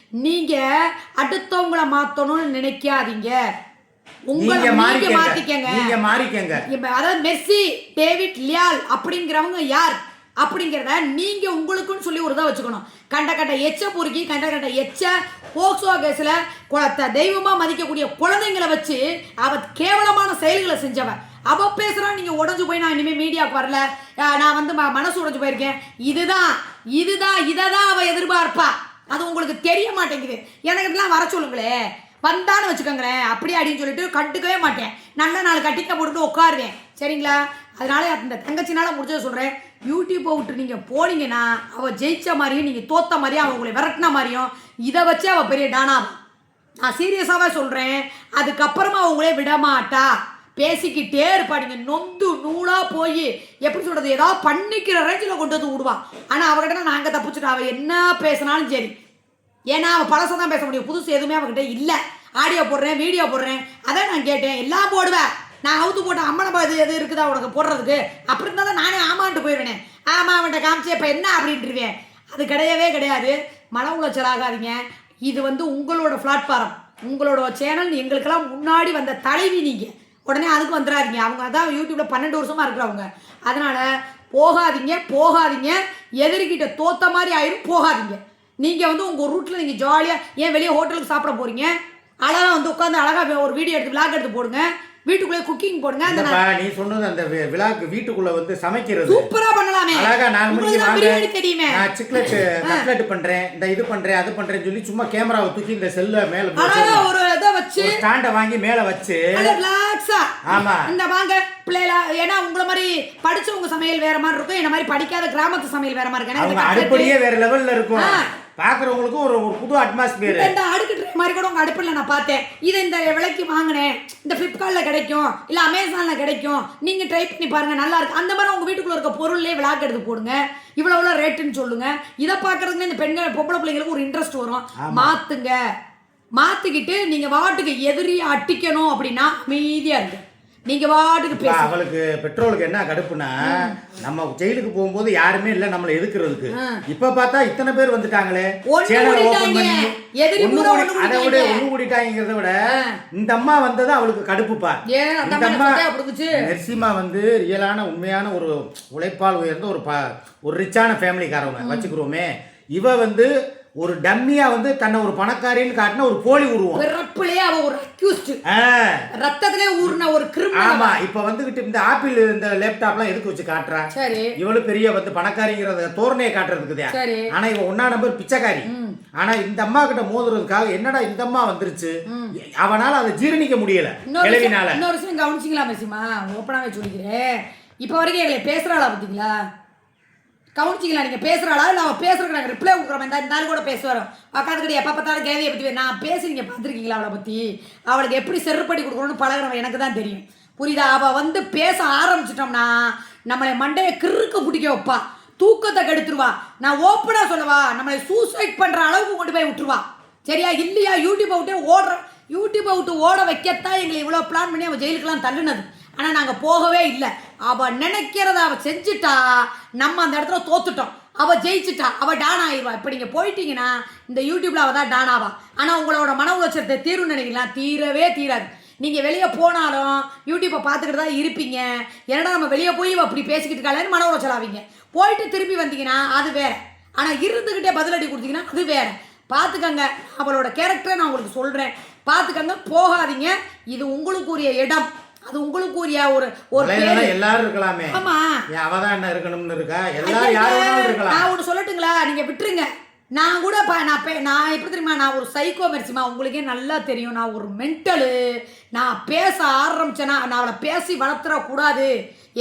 நீங்கள் அடுத்தவங்களை மாற்றணும்னு நினைக்காதீங்க, உங்களை மாற்றிக்கங்க. அதாவது மெஸ்ஸி, டேவிட், லியால் அப்படிங்கிறவங்க யார் அப்படிங்கிறத நீங்க உங்களுக்குன்னு சொல்லி ஒரு இதாக வச்சுக்கணும். கண்ட எச்ச பொறுக்கி கண்ட எச்ச போக்சோ கேஸில் தெய்வமா மதிக்கக்கூடிய குழந்தைங்களை வச்சு அவ கேவலமான செயல்களை செஞ்சவன். அவ பேசுறா, நீங்க உடஞ்சு போய் நான் இனிமே மீடியாவுக்கு வரல, நான் வந்து மனசு உடஞ்சு போயிருக்கேன், இதைதான் அவ எதிர்பார்ப்பா. அது உங்களுக்கு தெரிய மாட்டேங்குது. எனக்கு இதெல்லாம் வர சொல்லுங்களே, வந்தான்னு வச்சுக்கோங்களேன், அப்படி அப்படின்னு சொல்லிட்டு கண்டுக்கவே மாட்டேன். நல்ல நாள் கட்டிக்க போட்டுட்டு உட்காருவேன், சரிங்களா? அதனால அந்த தங்கச்சினால முடிஞ்சதை சொல்கிறேன், யூடியூப்பை விட்டு நீங்கள் போனீங்கன்னா அவள் ஜெயிச்ச மாதிரியும் நீங்கள் தோத்த மாதிரியும் அவள் உங்களை விரட்டின மாதிரியும் இதை வச்சு அவள் பெரிய டானா. நான் சீரியஸாகவே சொல்கிறேன். அதுக்கப்புறமா அவங்களே விடமாட்டா, பேசிக்கிட்டே இருப்பா. நீங்கள் நொந்து நூலாக போய் எப்படி சொல்கிறது, ஏதாவது பண்ணிக்கிற ரேஞ்சில் கொண்டு வந்து விடுவான். ஆனால் அவகிட்ட நாங்கள் தப்பிச்சுட்டு அவள் என்ன பேசினாலும் சரி, ஏன்னா அவள் பழசை தான் பேச முடியும், புதுசு எதுவுமே அவகிட்ட இல்லை. ஆடியோ போடுறேன், வீடியோ போடுறேன், அதான் நான் கேட்டேன், எல்லாம் போடுவேன். நான் அவுத்து போட்டேன், அம்மனை எது இருக்குதா உனக்கு போடுறதுக்கு? அப்படி இருந்தால் தான் நானே ஆமான்ட்டு போயிடுவேன். ஆமாம் அவன்கிட்ட காமிச்சு இப்போ என்ன அப்படின்ட்டுருவேன். அது கிடையவே கிடையாது. மன உளைச்சல் ஆகாதீங்க. இது வந்து உங்களோட பிளாட்ஃபார்ம், உங்களோட சேனல். எங்களுக்கெல்லாம் முன்னாடி வந்த தலைவி நீங்கள், உடனே அதுக்கு வந்துடாதீங்க. அவங்க அதான் யூடியூப்பில் 12 வருஷமாக இருக்கிறவங்க. அதனால் போகாதீங்க. எதிர்கிட்ட தோத்த மாதிரி ஆயிரும், போகாதீங்க. நீங்கள் வந்து உங்கள் ரூட்டில் நீங்கள் ஜாலியாக ஏன் வெளியே ஹோட்டலுக்கு சாப்பிட போகிறீங்க? அழகாக வந்து உட்காந்து அழகாக ஒரு வீடியோ எடுத்து விளாக் எடுத்து போடுங்க, வீட்டுக்குள்ளே குக்கிங் போடுங்க. நீ சொன்னது அந்த விழாக்கு வீட்டுக்குள்ள வந்து சமைக்கிறது சூப்பரா பண்ணலாமே. அழகா 4 மணிக்கு வாங்க, தெரியுமே, நான் கட்லெட் பண்றேன், இந்த இது பண்றேன், அது பண்றேன்னு சொல்லி சும்மா கேமராவை தூக்கி இந்த செல்ல மேல ஒரு இதை வச்சு ஸ்டாண்ட வாங்கி மேல வச்சு ரிலாக்ஸா, ஆமா இந்த வாங்க பிள்ளைல. ஏன்னா உங்களை மாதிரி படிச்சவங்க சமையல் வேற மாதிரி இருக்கும், என்ன மாதிரி படிக்காத கிராமத்து சமையல் வேற மாதிரி இருக்கு. அவங்க அடுப்படியே வேற லெவல்ல இருக்கும். பாக்குறவங்களுக்கும் ஒரு புது அட்மாஸ்பியர். இந்த அடுக்கு ட்ரே மாதிரி கூட உங்க அடுப்புல நான் பார்த்தேன். இதை இந்த விலைக்கு வாங்கினேன், இந்த ஃப்ளிப்கார்ட்ல கிடைக்கும், இல்ல அமேசான்ல கிடைக்கும், நீங்க ட்ரை பண்ணி பாருங்க, நல்லா இருக்கு. அந்த மாதிரி உங்க வீட்டுக்குள்ள இருக்க பொருள்லயே விளாக் எடுத்து போடுங்க, இவ்வளவு ரேட்டுன்னு சொல்லுங்க. இதை பாக்குறதுக்கு இந்த பெண்கள் பொம்பளை பிள்ளைங்களுக்கு ஒரு இன்ட்ரெஸ்ட் வரும். மாத்திக்கிட்டு நீங்க வாட்டுக்கு எதிரியை அட்டிக்கணும் அப்படின்னா அமைதியா இருக்கு. நீங்க வாட்டுக்கு இப்ப பேச. அவளுக்கு பெட்ரோலுக்கு என்ன கடுப்புனா நம்ம ஜெயிலுக்கு போகும்போது யாருமே இல்ல நம்மள எதுக்குறதுக்கு. இப்ப பார்த்தா இத்தனை பேர் வந்துட்டாங்களே, ஒண்ணு சேனல் ஓபன் கூடிட்டாங்க. பண்ணி எதிரி பூரா ஒண்ணு அதை விட கூடிட்டாங்க. ஒண்ணு கூடிட்டாங்கிறத விட இந்த அம்மா வந்தது அவளுக்கு கடுப்புப்பா. ஏன் அந்த இந்த அம்மா அம்மா சட்டையா புடுங்குச்சு? மெர்சிமா வந்து ரியலான உண்மையான ஒரு உழைப்பால் உயர்ந்த ஒரு ரிச்சான ஃபேமிலிக்காரவங்க வச்சுக்கிறோமே. இவ வந்து ஒரு டம்மியா வந்து தன்னை ஒரு பணக்காரின்னு காட்டின ஒரு போலி உருவம். பிறப்புலயே அவ ஒரு அக்யூஸ்ட், ரத்தத்திலே ஊர்ன ஒரு கிரிமினல். ஆமா, இப்ப வந்துகிட்டு இந்த ஆப்பிள் இந்த லேப்டாப்லாம் எதுக்கு வச்சு காட்டுறா? சரி, இவளு பெரிய வந்து பணக்காரிங்கிறத தோரணையை காட்டுறதுக்குதே. சரி. ஆனா இவ ஒன்னா நம்பர் பிச்சைக்காரி. ஆனா இந்த அம்மா கிட்ட மோதுறதுக்காக என்னடா இந்த அம்மா வந்துருச்சு, அவனால அதை ஜீரணிக்க முடியல கிளவினால. இன்னொரு விஷயம் கவனிச்சிங்களா மெர்சிமா? ஓப்பனாவே சொல்லிக்கிறேன், இப்ப வரைக்கும் எங்களை பேசுறாளா பாத்தீங்களா? கவனிச்சிங்களா? நீங்க பேசுறாளா இல்ல அவ பேசுறதுக்கு நாங்க ரிப்ளை கொடுக்குறோம். இந்த நாள் கூட பேசுவாரோ உட்காந்துக்கிட்டு எப்ப பார்த்தாலும் கேள்வியை பத்தி நான் பேசுறீங்க பார்த்துருக்கீங்களா? அவளை பத்தி அவளுக்கு எப்படி செருப்படி கொடுக்கணும்னு பழகிறவன் எனக்கு தான் தெரியும், புரியுதா? அவ வந்து பேச ஆரம்பிச்சிட்டோம்னா நம்மளை மண்டையை கிறுக்க பிடிக்க வைப்பா, தூக்கத்தை கெடுத்துருவா. நான் ஓப்பனா சொல்லவா, நம்மளை சூசைட் பண்ற அளவுக்கு கொண்டு போய் விட்டுருவா. சரியா இல்லையா? யூடியூப்பை விட்டு ஓட வைக்கத்தான் எங்களை இவ்வளோ பிளான் பண்ணி அவள் ஜெயிலுக்கெல்லாம் தள்ளுனது. ஆனால் நாங்கள் போகவே இல்லை. அவள் நினைக்கிறத அவள் செஞ்சுட்டா, நம்ம அந்த இடத்துல தோத்துட்டோம். அவள் ஜெயிச்சுட்டா, அவள் டான் ஆயிடுவா. இப்போ நீங்கள் போயிட்டீங்கன்னா இந்த யூடியூப்பில் அவள் தான் டான் ஆவா. ஆனால் உங்களோட மன உளைச்சத்தை தீரும்னு நினைக்கலாம், தீரவே தீராது. நீங்கள் வெளியே போனாலும் யூடியூப்பை பார்த்துக்கிட்டு தான் இருப்பீங்க. ஏன்னா நம்ம வெளியே போய் அப்படி பேசிக்கிட்டு இருக்காளேன்னு மன உளைச்சல் ஆவீங்க. போயிட்டு திரும்பி வந்தீங்கன்னா அது வேற. ஆனால் இருந்துக்கிட்டே பதிலடி கொடுத்தீங்கன்னா அது வேற. பார்த்துக்கங்க, அவளோட கேரக்டரை நான் உங்களுக்கு சொல்கிறேன், பார்த்துக்கங்க, போகாதீங்க. இது உங்களுக்குரிய இடம், அது உங்களுக்குரிய ஒரு எல்லாரும் இருக்கலாமே. ஆமா, அவதான் என்ன இருக்கணும்னு இருக்கா? எல்லாரும் யாரும் இருக்கலாம். நான் ஒன்று சொல்லட்டுங்களா? நீங்க விட்டுருங்க. நான் கூட நான் எப்படி தெரியுமா, நான் ஒரு சைக்கோ மெர்சிமா, உங்களுக்கே நல்லா தெரியும். நான் ஒரு மென்டலு. நான் பேச ஆரம்பிச்சேன்னா நான் அவளை பேசி வளர்த்துறக்கூடாது.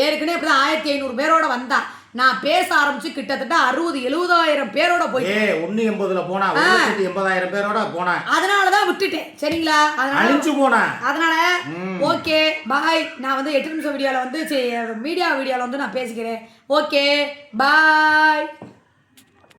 ஏற்கனவே இப்படிதான் 1500 பேரோட வந்தா. நான் பேச ஆரம்பிச்சு கிட்டத்தட்ட 60,000-70,000 பேரோட போயிட்டேன். 180ல போனா 180,000 பேரோட போனா. அதனாலதான் விட்டுட்டேன். சரிங்களா? அழிஞ்சு போனா. அதனால ஓகே பாய். நான் வந்து 8 நிமிஷம் வீடியோல வந்து மீடியா வீடியோல வந்து நான் பேசிக்கிறேன். Okay bye.